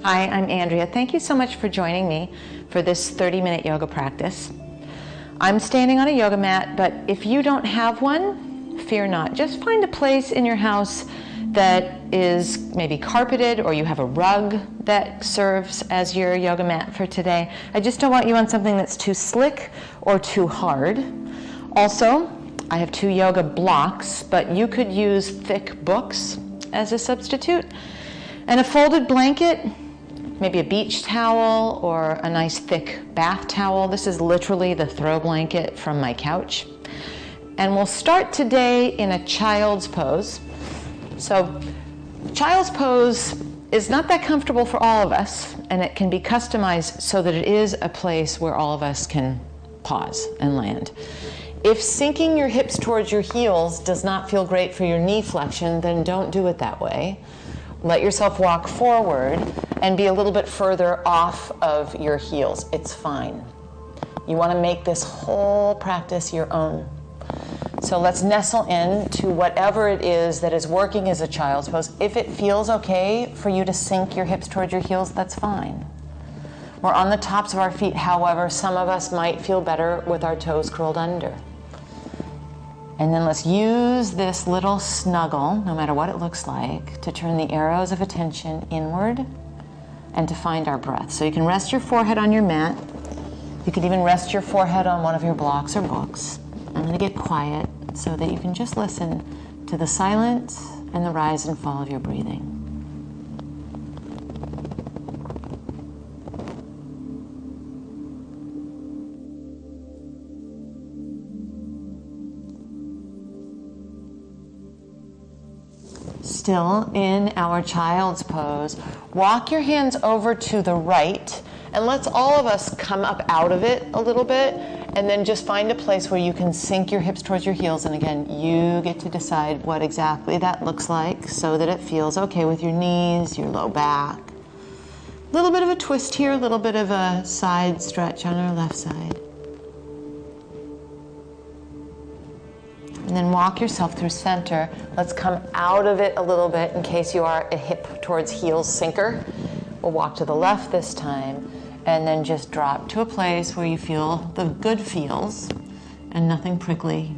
Hi, I'm Andrea. Thank you so much for joining me for this 30-minute yoga practice. I'm standing on a yoga mat, but if you don't have one, fear not. Just find a place in your house that is maybe carpeted, or you have a rug that serves as your yoga mat for today. I just don't want you on something that's too slick or too hard. Also, I have 2 yoga blocks, but you could use thick books as a substitute. And a folded blanket, maybe a beach towel or a nice thick bath towel. This is literally the throw blanket from my couch. And we'll start today in a child's pose. So child's pose is not that comfortable for all of us, and it can be customized so that it is a place where all of us can pause and land. If sinking your hips towards your heels does not feel great for your knee flexion, then don't do it that way. Let yourself walk forward and be a little bit further off of your heels. It's fine. You want to make this whole practice your own. So let's nestle in to whatever it is that is working as a child's pose. If it feels okay for you to sink your hips towards your heels, that's fine. We're on the tops of our feet. However, some of us might feel better with our toes curled under. And then let's use this little snuggle, no matter what it looks like, to turn the arrows of attention inward and to find our breath. So you can rest your forehead on your mat. You can even rest your forehead on one of your blocks or books. I'm going to get quiet so that you can just listen to the silence and the rise and fall of your breathing. Still in our child's pose, walk your hands over to the right, and let's all of us come up out of it a little bit, and then just find a place where you can sink your hips towards your heels. And again, you get to decide what exactly that looks like so that it feels okay with your knees, your low back. A little bit of a twist here, a little bit of a side stretch on our left side. And then walk yourself through center. Let's come out of it a little bit in case you are a hip towards heels sinker. We'll walk to the left this time, and then just drop to a place where you feel the good feels and nothing prickly.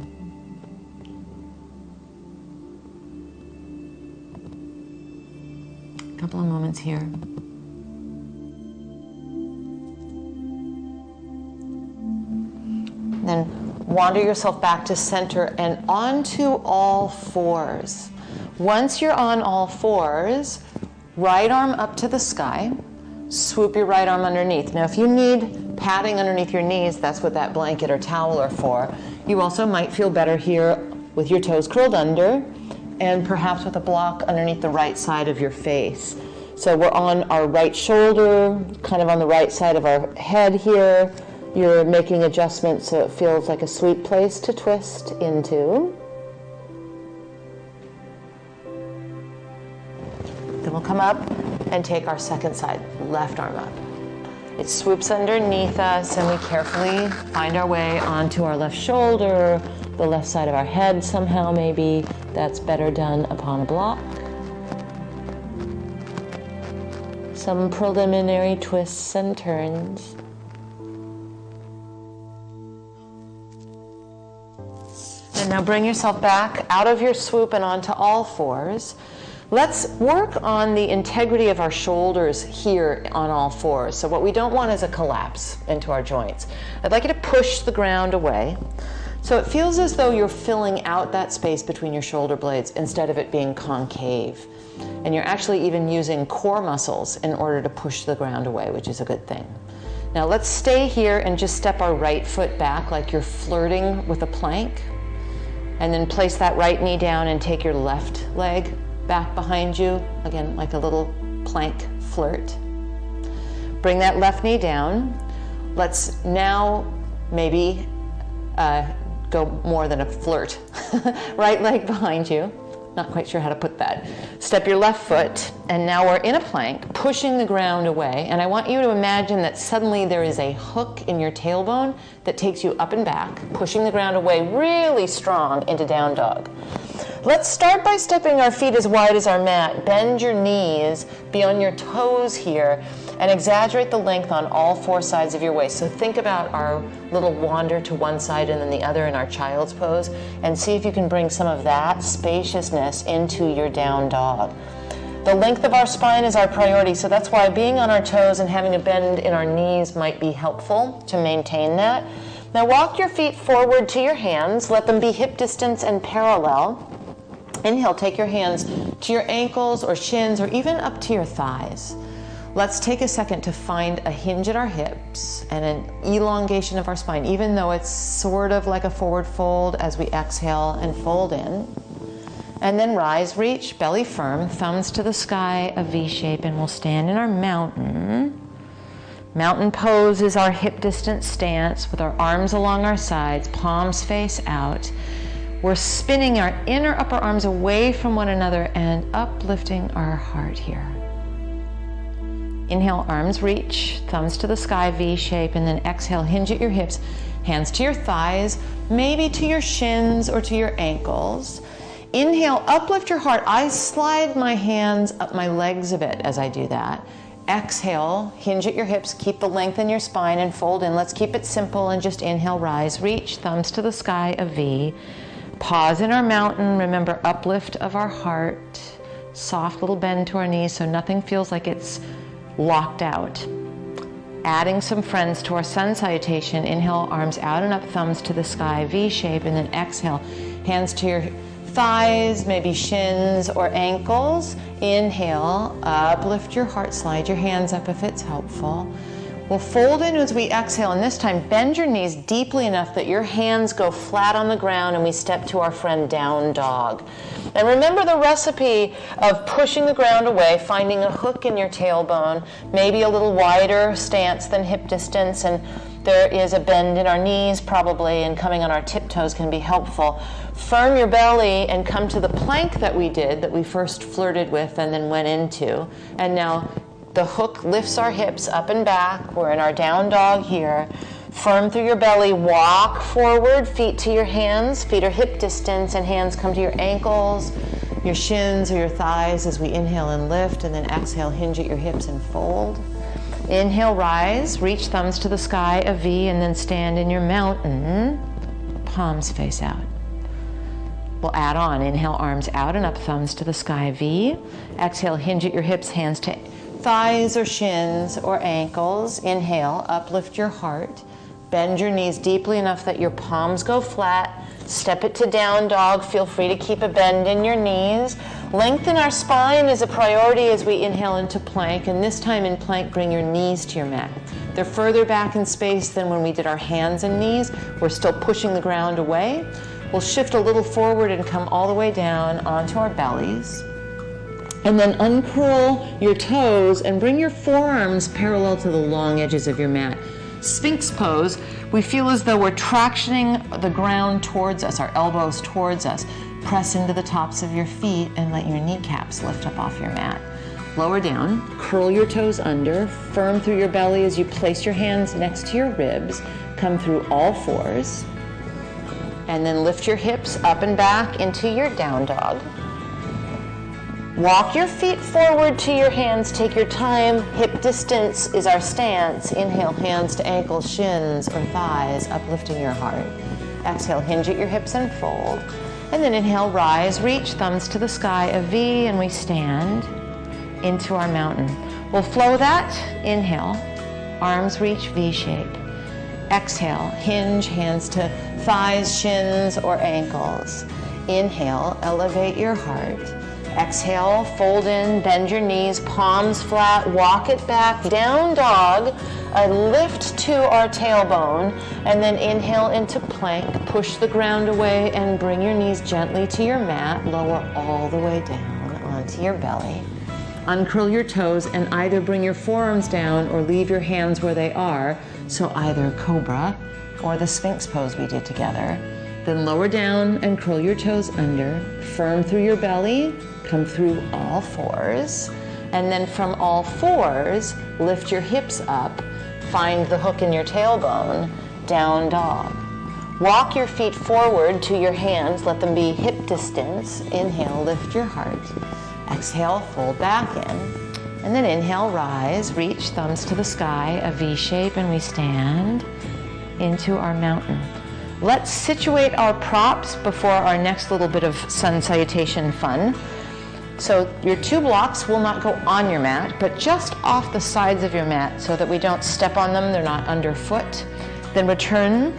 A couple of moments here. Then wander yourself back to center and onto all fours. Once you're on all fours, right arm up to the sky, swoop your right arm underneath. Now if you need padding underneath your knees, that's what that blanket or towel are for. You also might feel better here with your toes curled under and perhaps with a block underneath the right side of your face. So we're on our right shoulder, kind of on the right side of our head here. You're making adjustments so it feels like a sweet place to twist into. Then we'll come up and take our second side, left arm up. It swoops underneath us, and we carefully find our way onto our left shoulder, the left side of our head somehow maybe. That's better done upon a block. Some preliminary twists and turns. And now bring yourself back out of your swoop and onto all fours. Let's work on the integrity of our shoulders here on all fours. So what we don't want is a collapse into our joints. I'd like you to push the ground away. So it feels as though you're filling out that space between your shoulder blades instead of it being concave. And you're actually even using core muscles in order to push the ground away, which is a good thing. Now let's stay here and just step our right foot back like you're flirting with a plank. And then place that right knee down and take your left leg back behind you, again, like a little plank flirt. Bring that left knee down. Let's now maybe go more than a flirt. Right leg behind you. Not quite sure how to put that. Step your left foot, and now we're in a plank, pushing the ground away. And I want you to imagine that suddenly there is a hook in your tailbone that takes you up and back, pushing the ground away really strong into down dog. Let's start by stepping our feet as wide as our mat. Bend your knees, be on your toes here, and exaggerate the length on all four sides of your waist. So think about our little wander to one side and then the other in our child's pose, and see if you can bring some of that spaciousness into your down dog. The length of our spine is our priority, so that's why being on our toes and having a bend in our knees might be helpful to maintain that. Now walk your feet forward to your hands. Let them be hip distance and parallel. Inhale, take your hands to your ankles or shins or even up to your thighs. Let's take a second to find a hinge at our hips and an elongation of our spine, even though it's sort of like a forward fold as we exhale and fold in. And then rise, reach, belly firm, thumbs to the sky, a V shape, and we'll stand in our mountain. Mountain pose is our hip distance stance with our arms along our sides, palms face out. We're spinning our inner upper arms away from one another and uplifting our heart here. Inhale, arms reach, thumbs to the sky, V shape, and then exhale, hinge at your hips, hands to your thighs, maybe to your shins or to your ankles. Inhale, uplift your heart. I slide my hands up my legs a bit as I do that. Exhale, hinge at your hips, keep the length in your spine and fold in. Let's keep it simple and just inhale, rise, reach, thumbs to the sky, a V. Pause in our mountain. Remember, uplift of our heart. Soft little bend to our knees so nothing feels like it's locked out. Adding some friends to our sun salutation. Inhale, arms out and up, thumbs to the sky, V shape, and then exhale, hands to your thighs, maybe shins or ankles. Inhale, uplift your heart, slide your hands up if it's helpful. We'll fold in as we exhale, and this time bend your knees deeply enough that your hands go flat on the ground and we step to our friend down dog. And remember the recipe of pushing the ground away, finding a hook in your tailbone, maybe a little wider stance than hip distance, and there is a bend in our knees probably, and coming on our tiptoes can be helpful. Firm your belly and come to the plank that we did, that we first flirted with and then went into. And now the hook lifts our hips up and back. We're in our down dog here. Firm through your belly, walk forward, feet to your hands. Feet are hip distance and hands come to your ankles, your shins or your thighs as we inhale and lift, and then exhale, hinge at your hips and fold. Inhale, rise, reach thumbs to the sky, a V, and then stand in your mountain, palms face out. We'll add on. Inhale, arms out and up, thumbs to the sky, V. Exhale, hinge at your hips, hands to thighs or shins or ankles. Inhale, uplift your heart. Bend your knees deeply enough that your palms go flat. Step it to down dog. Feel free to keep a bend in your knees. Lengthen our spine is a priority as we inhale into plank. And this time in plank, bring your knees to your mat. They're further back in space than when we did our hands and knees. We're still pushing the ground away. We'll shift a little forward and come all the way down onto our bellies. And then uncurl your toes and bring your forearms parallel to the long edges of your mat. Sphinx pose, we feel as though we're tractioning the ground towards us, our elbows towards us. Press into the tops of your feet and let your kneecaps lift up off your mat. Lower down, curl your toes under, firm through your belly as you place your hands next to your ribs. Come through all fours. And then lift your hips up and back into your down dog. Walk your feet forward to your hands. Take your time. Hip distance is our stance. Inhale, hands to ankles, shins, or thighs, uplifting your heart. Exhale, hinge at your hips and fold. And then inhale, rise, reach, thumbs to the sky, a V, and we stand into our mountain. We'll flow that. Inhale, arms reach, V shape. Exhale, hinge, hands to thighs, shins, or ankles. Inhale, elevate your heart. Exhale, fold in, bend your knees, palms flat, walk it back, down dog, a lift to our tailbone, and then inhale into plank, push the ground away and bring your knees gently to your mat, lower all the way down onto your belly. Uncurl your toes and either bring your forearms down or leave your hands where they are, so either cobra or the Sphinx pose we did together. Then lower down and curl your toes under, firm through your belly, come through all fours, and then from all fours, lift your hips up, find the hook in your tailbone, down dog. Walk your feet forward to your hands. Let them be hip distance. Inhale, lift your heart. Exhale, fold back in. And then inhale, rise, reach, thumbs to the sky, a V shape, and we stand into our mountain. Let's situate our props before our next little bit of sun salutation fun. So your 2 blocks will not go on your mat, but just off the sides of your mat so that we don't step on them, they're not underfoot. Then return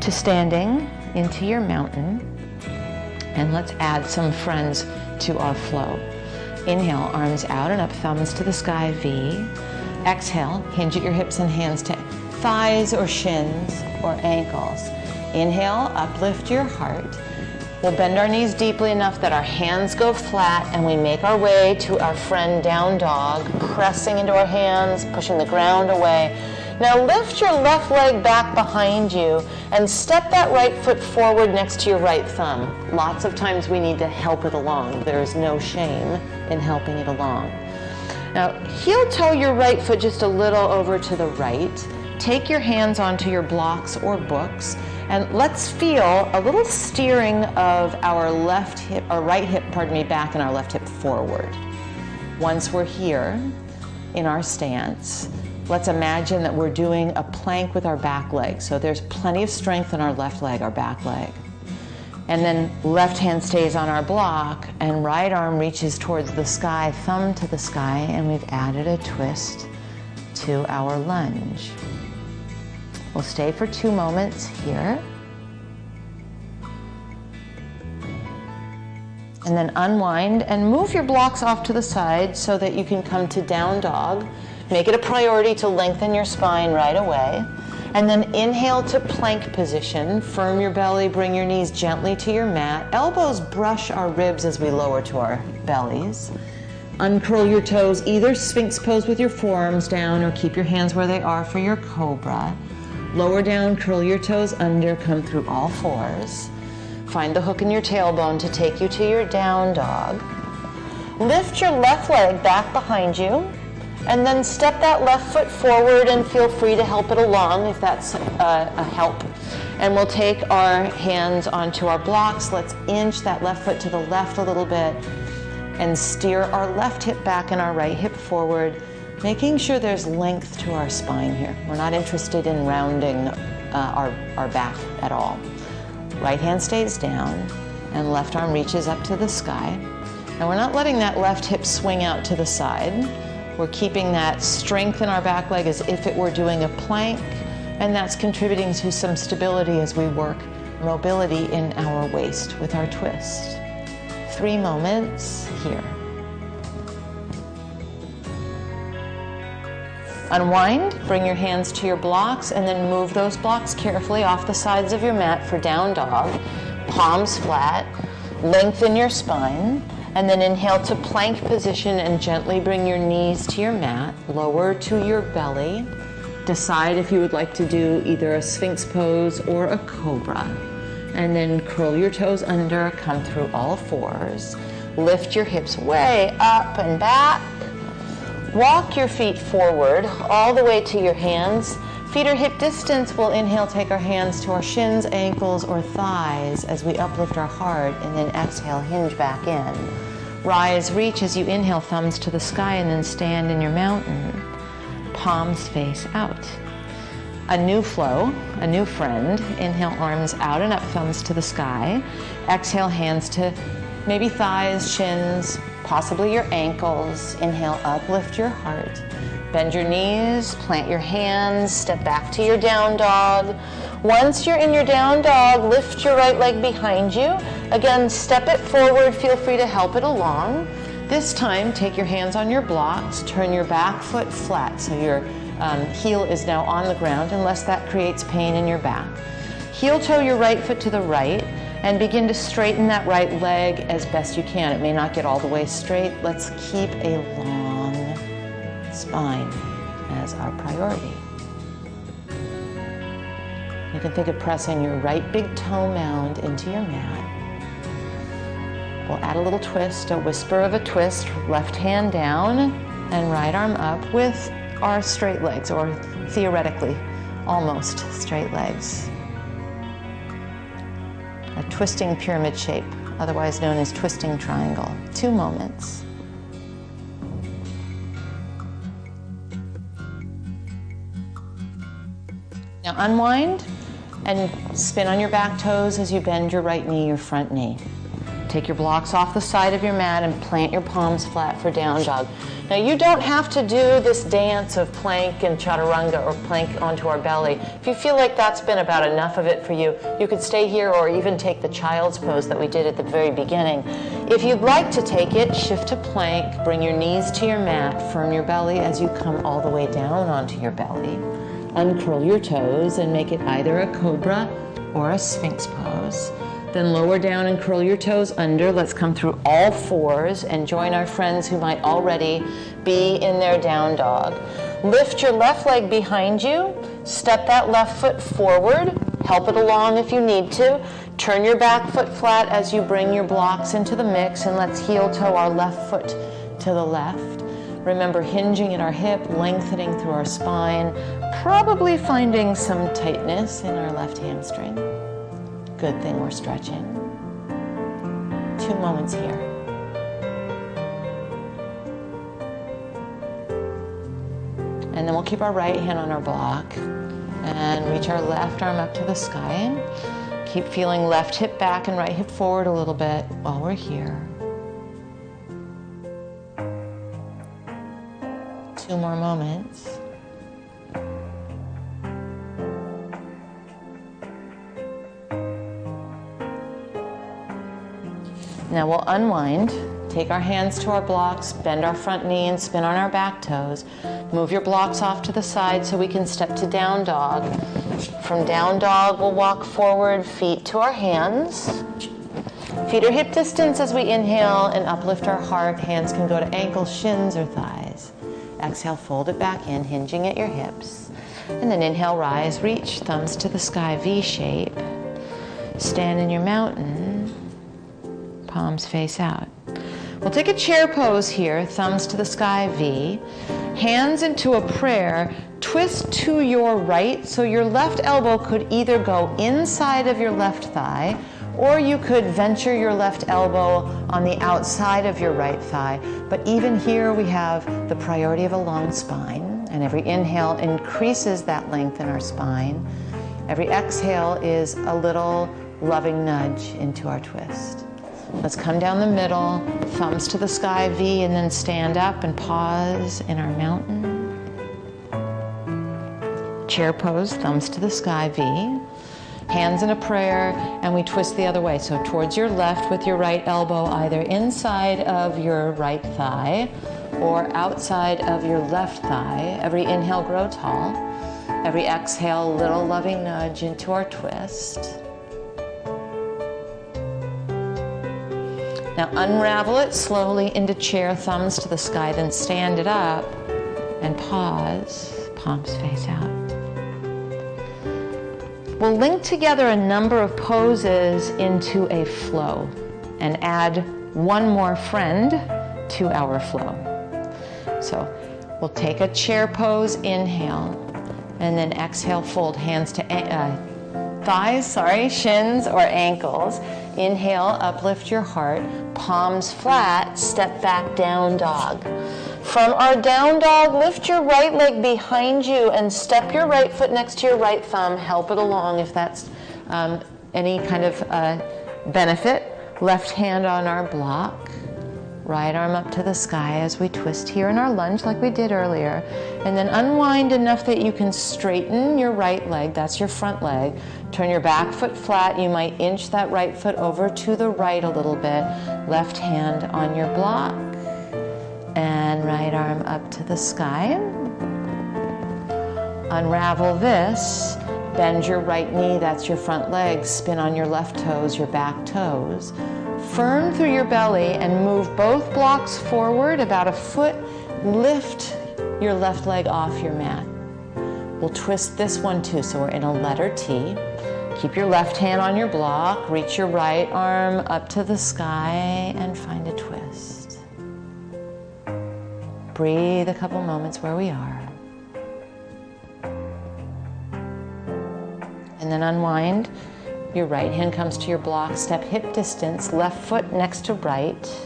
to standing into your mountain, and let's add some friends to our flow. Inhale, arms out and up, thumbs to the sky, V. Exhale, hinge at your hips and hands to thighs or shins or ankles. Inhale, uplift your heart. We'll bend our knees deeply enough that our hands go flat, and we make our way to our friend down dog, pressing into our hands, pushing the ground away. Now lift your left leg back behind you and step that right foot forward next to your right thumb. Lots of times we need to help it along. There is no shame in helping it along. Now heel toe your right foot just a little over to the right. Take your hands onto your blocks or books, and let's feel a little steering of our left hip, or right hip, back, and our left hip forward. Once we're here in our stance, let's imagine that we're doing a plank with our back leg. So there's plenty of strength in our left leg, our back leg. And then left hand stays on our block, and right arm reaches towards the sky, thumb to the sky, and we've added a twist to our lunge. We'll stay for 2 moments here. And then unwind and move your blocks off to the side so that you can come to down dog. Make it a priority to lengthen your spine right away. And then inhale to plank position. Firm your belly, bring your knees gently to your mat. Elbows brush our ribs as we lower to our bellies. Uncurl your toes, either Sphinx pose with your forearms down or keep your hands where they are for your cobra. Lower down, curl your toes under, come through all 4s. Find the hook in your tailbone to take you to your down dog. Lift your left leg back behind you, and then step that left foot forward, and feel free to help it along if that's a help. And we'll take our hands onto our blocks. Let's inch that left foot to the left a little bit and steer our left hip back and our right hip forward, making sure there's length to our spine here. We're not interested in rounding our back at all. Right hand stays down and left arm reaches up to the sky. And we're not letting that left hip swing out to the side. We're keeping that strength in our back leg as if it were doing a plank, and that's contributing to some stability as we work mobility in our waist with our twist. 3 moments here. Unwind, bring your hands to your blocks, and then move those blocks carefully off the sides of your mat for down dog. Palms flat, lengthen your spine, and then inhale to plank position and gently bring your knees to your mat, lower to your belly. Decide if you would like to do either a Sphinx pose or a cobra. And then curl your toes under, come through all 4s. Lift your hips way up and back. Walk your feet forward all the way to your hands. Feet are hip distance. We'll inhale, take our hands to our shins, ankles, or thighs as we uplift our heart, and then exhale, hinge back in. Rise, reach as you inhale, thumbs to the sky, and then stand in your mountain. Palms face out. A new flow, a new friend. Inhale, arms out and up, thumbs to the sky. Exhale, hands to maybe thighs, shins, possibly your ankles. Inhale, uplift your heart. Bend your knees, plant your hands, step back to your down dog. Once you're in your down dog, lift your right leg behind you. Again, step it forward, feel free to help it along. This time, take your hands on your blocks, turn your back foot flat so your heel is now on the ground, unless that creates pain in your back. Heel toe your right foot to the right, and begin to straighten that right leg as best you can. It may not get all the way straight. Let's keep a long spine as our priority. You can think of pressing your right big toe mound into your mat. We'll add a little twist, a whisper of a twist, left hand down and right arm up with our straight legs, or theoretically almost straight legs. a twisting pyramid shape, otherwise known as twisting triangle. 2 moments. Now unwind and spin on your back toes as you bend your right knee, your front knee. Take your blocks off the side of your mat and plant your palms flat for down dog. Now you don't have to do this dance of plank and chaturanga or plank onto our belly. If you feel like that's been about enough of it for you, you could stay here or even take the child's pose that we did at the very beginning. If you'd like to take it, shift to plank, bring your knees to your mat, firm your belly as you come all the way down onto your belly. Uncurl your toes and make it either a cobra or a sphinx pose. Then lower down and curl your toes under. Let's come through all fours and join our friends who might already be in their down dog. Lift your left leg behind you. Step that left foot forward. Help it along if you need to. Turn your back foot flat as you bring your blocks into the mix, and let's heel toe our left foot to the left. Remember, hinging at our hip, lengthening through our spine, probably finding some tightness in our left hamstring. Good thing we're stretching. 2 moments here. And then we'll keep our right hand on our block and reach our left arm up to the sky. Keep feeling left hip back and right hip forward a little bit while we're here. 2 more moments. Now we'll unwind, take our hands to our blocks, bend our front knee and spin on our back toes. Move your blocks off to the side so we can step to down dog. From down dog, we'll walk forward, feet to our hands. Feet are hip distance as we inhale and uplift our heart. Hands can go to ankles, shins, or thighs. Exhale, fold it back in, hinging at your hips. And then inhale, rise, reach, thumbs to the sky, V shape. Stand in your mountain. Palms face out. We'll take a chair pose here, thumbs to the sky, V. Hands into a prayer, twist to your right, so your left elbow could either go inside of your left thigh, or you could venture your left elbow on the outside of your right thigh. But even here we have the priority of a long spine, and every inhale increases that length in our spine. Every exhale is a little loving nudge into our twist. Let's come down the middle, thumbs to the sky, V, and then stand up and pause in our mountain. Chair pose, thumbs to the sky, V. Hands in a prayer, and we twist the other way. So towards your left with your right elbow, either inside of your right thigh or outside of your left thigh. Every inhale, grow tall. Every exhale, little loving nudge into our twist. Now unravel it slowly into chair, thumbs to the sky, then stand it up and pause, palms face out. We'll link together a number of poses into a flow and add one more friend to our flow. So we'll take a chair pose, inhale, and then exhale, fold hands to shins or ankles. Inhale, uplift your heart, palms flat, step back, down dog. From our down dog, lift your right leg behind you and step your right foot next to your right thumb. Help it along if that's any kind of benefit. Left hand on our block. Right arm up to the sky as we twist here in our lunge like we did earlier. And then unwind enough that you can straighten your right leg, that's your front leg. Turn your back foot flat. You might inch that right foot over to the right a little bit. Left hand on your block. And right arm up to the sky. Unravel this. Bend your right knee, that's your front leg. Spin on your left toes, your back toes. Firm through your belly and move both blocks forward about a foot. Lift your left leg off your mat. We'll twist this one too, so we're in a letter T. Keep your left hand on your block, reach your right arm up to the sky and find a twist. Breathe a couple moments where we are. And then unwind Your right hand comes to your block, step hip distance, left foot next to right.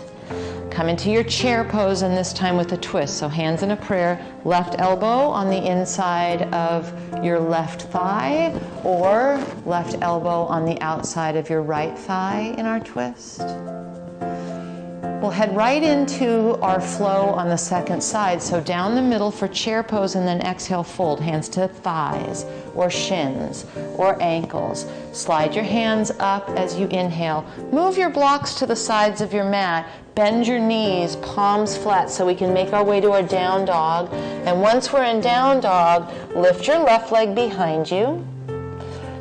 Come into your chair pose, and this time with a twist. So hands in a prayer, left elbow on the inside of your left thigh, or left elbow on the outside of your right thigh in our twist. We'll head right into our flow on the second side. So down the middle for chair pose, and then exhale, fold. Hands to thighs or shins or ankles. Slide your hands up as you inhale. Move your blocks to the sides of your mat. Bend your knees, palms flat, so we can make our way to our down dog. And once we're in down dog, lift your left leg behind you.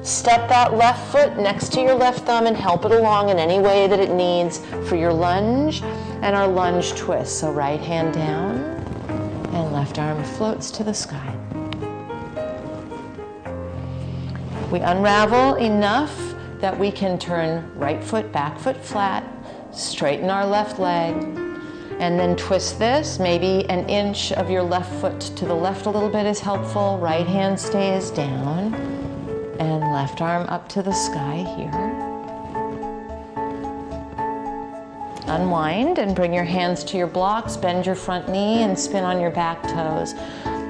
Step that left foot next to your left thumb and help it along in any way that it needs for your lunge and our lunge twist. So right hand down and left arm floats to the sky. We unravel enough that we can turn right foot, back foot flat, straighten our left leg, and then twist this. Maybe an inch of your left foot to the left a little bit is helpful. Right hand stays down. And left arm up to the sky here. Unwind and bring your hands to your blocks. Bend your front knee and spin on your back toes.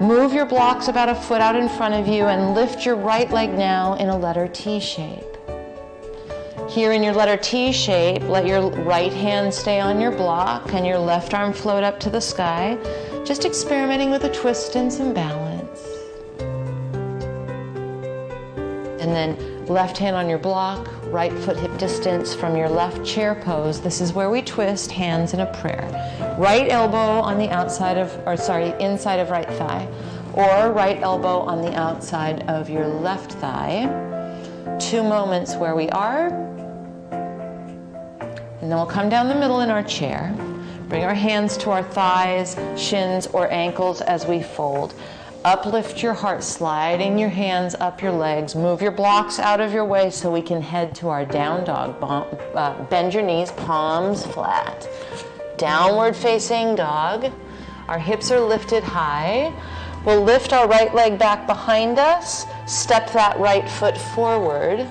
Move your blocks about a foot out in front of you and lift your right leg now in a letter T shape. Here in your letter T shape, let your right hand stay on your block and your left arm float up to the sky. Just experimenting with a twist and some balance. And then left hand on your block, right foot hip distance from your left chair pose. This is where we twist, hands in a prayer. Right elbow on the inside of right thigh, or right elbow on the outside of your left thigh. 2 moments where we are. And then we'll come down the middle in our chair. Bring our hands to our thighs, shins, or ankles as we fold. Uplift your heart, sliding your hands up your legs. Move your blocks out of your way so we can head to our down dog. Bend your knees, palms flat. Downward facing dog. Our hips are lifted high. We'll lift our right leg back behind us, step that right foot forward,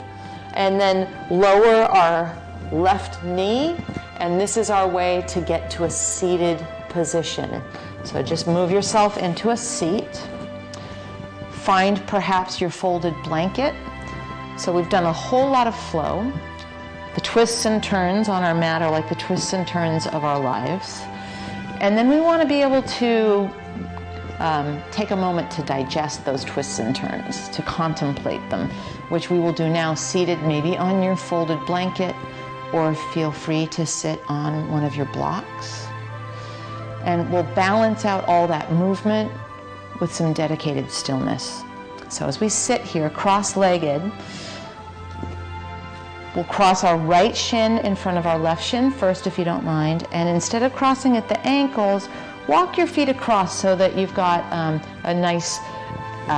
and then lower our left knee. And this is our way to get to a seated position. So just move yourself into a seat. Find perhaps your folded blanket. So we've done a whole lot of flow. The twists and turns on our mat are like the twists and turns of our lives. And then we want to be able to take a moment to digest those twists and turns, to contemplate them, which we will do now seated maybe on your folded blanket, or feel free to sit on one of your blocks. And we'll balance out all that movement with some dedicated stillness. So as we sit here cross-legged, we'll cross our right shin in front of our left shin first, if you don't mind. And instead of crossing at the ankles, walk your feet across so that you've got a nice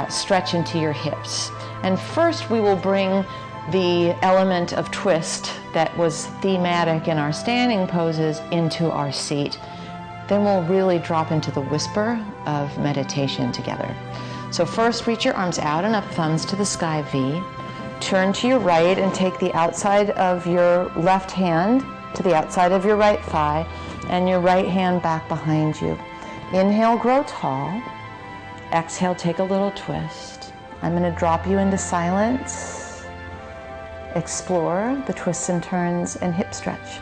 stretch into your hips. And first we will bring the element of twist that was thematic in our standing poses into our seat. Then we'll really drop into the whisper of meditation together. So first, reach your arms out and up, thumbs to the sky V. Turn to your right and take the outside of your left hand to the outside of your right thigh, and your right hand back behind you. Inhale, grow tall. Exhale, take a little twist. I'm going to drop you into silence. Explore the twists and turns and hip stretch.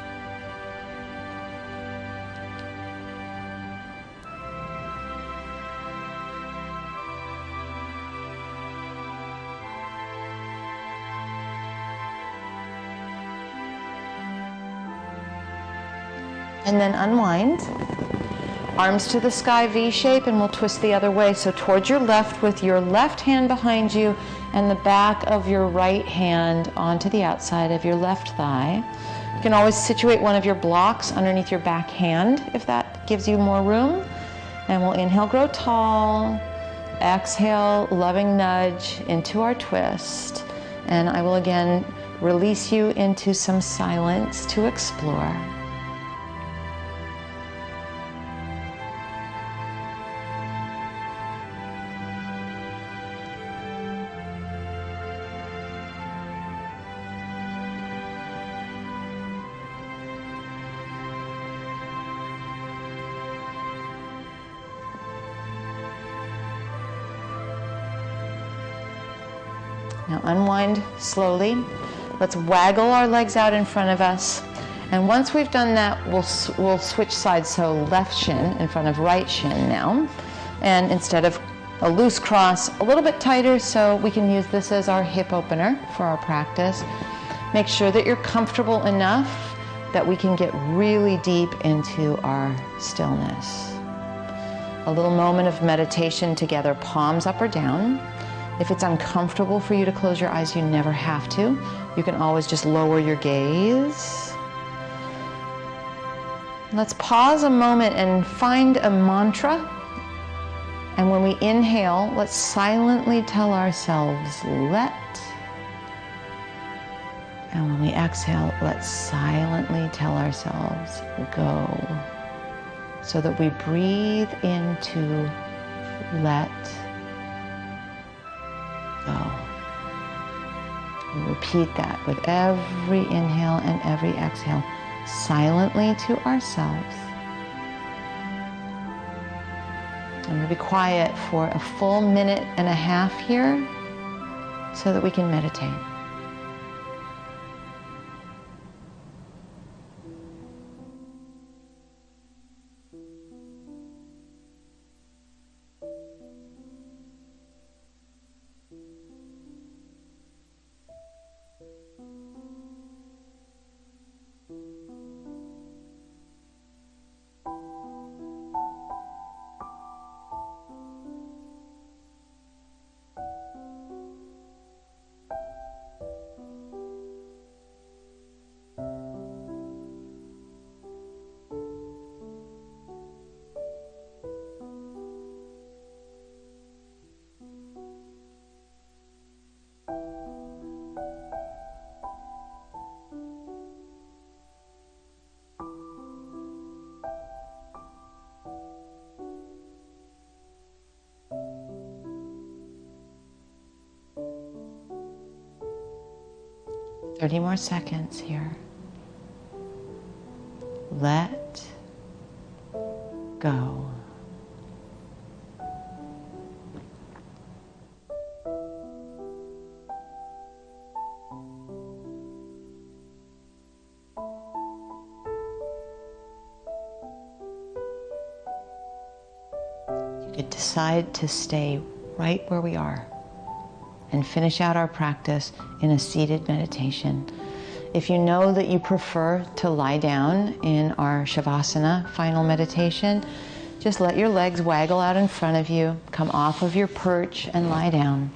And then unwind. Arms to the sky, V shape, and we'll twist the other way. So towards your left with your left hand behind you and the back of your right hand onto the outside of your left thigh. You can always situate one of your blocks underneath your back hand if that gives you more room. And we'll inhale, grow tall. Exhale, loving nudge into our twist. And I will again release you into some silence to explore. Now unwind slowly. Let's waggle our legs out in front of us. And once we've done that, we'll switch sides. So left shin in front of right shin now. And instead of a loose cross, a little bit tighter, so we can use this as our hip opener for our practice. Make sure that you're comfortable enough that we can get really deep into our stillness. A little moment of meditation together, palms up or down. If it's uncomfortable for you to close your eyes, you never have to. You can always just lower your gaze. Let's pause a moment and find a mantra. And when we inhale, let's silently tell ourselves, let. And when we exhale, let's silently tell ourselves, go. So that we breathe into let go. We repeat that with every inhale and every exhale, silently to ourselves. I'm going to be quiet for a full minute and a half here so that we can meditate. Thirty more seconds here. Let go. You could decide to stay right where we are and finish out our practice in a seated meditation. If you know that you prefer to lie down in our Shavasana final meditation, just let your legs waggle out in front of you, come off of your perch and lie down.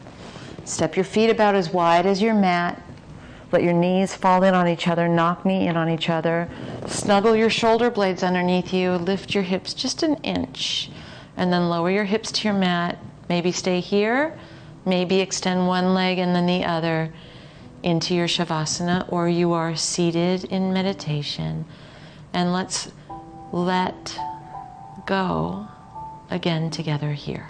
Step your feet about as wide as your mat. Let your knees fall in on each other, knock knee in on each other. Snuggle your shoulder blades underneath you, lift your hips just an inch, and then lower your hips to your mat. Maybe stay here. Maybe extend one leg and then the other into your Shavasana, or you are seated in meditation. And let's let go again together here.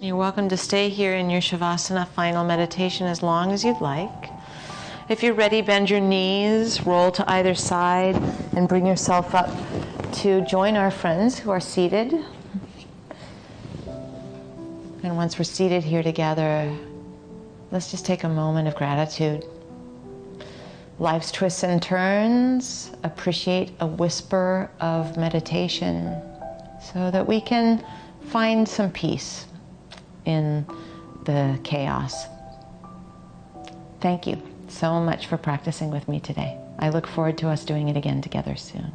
You're welcome to stay here in your Shavasana final meditation as long as you'd like. If you're ready, bend your knees, roll to either side, and bring yourself up to join our friends who are seated. And once we're seated here together, let's just take a moment of gratitude. Life's twists and turns, appreciate a whisper of meditation so that we can find some peace in the chaos. Thank you so much for practicing with me today. I look forward to us doing it again together soon.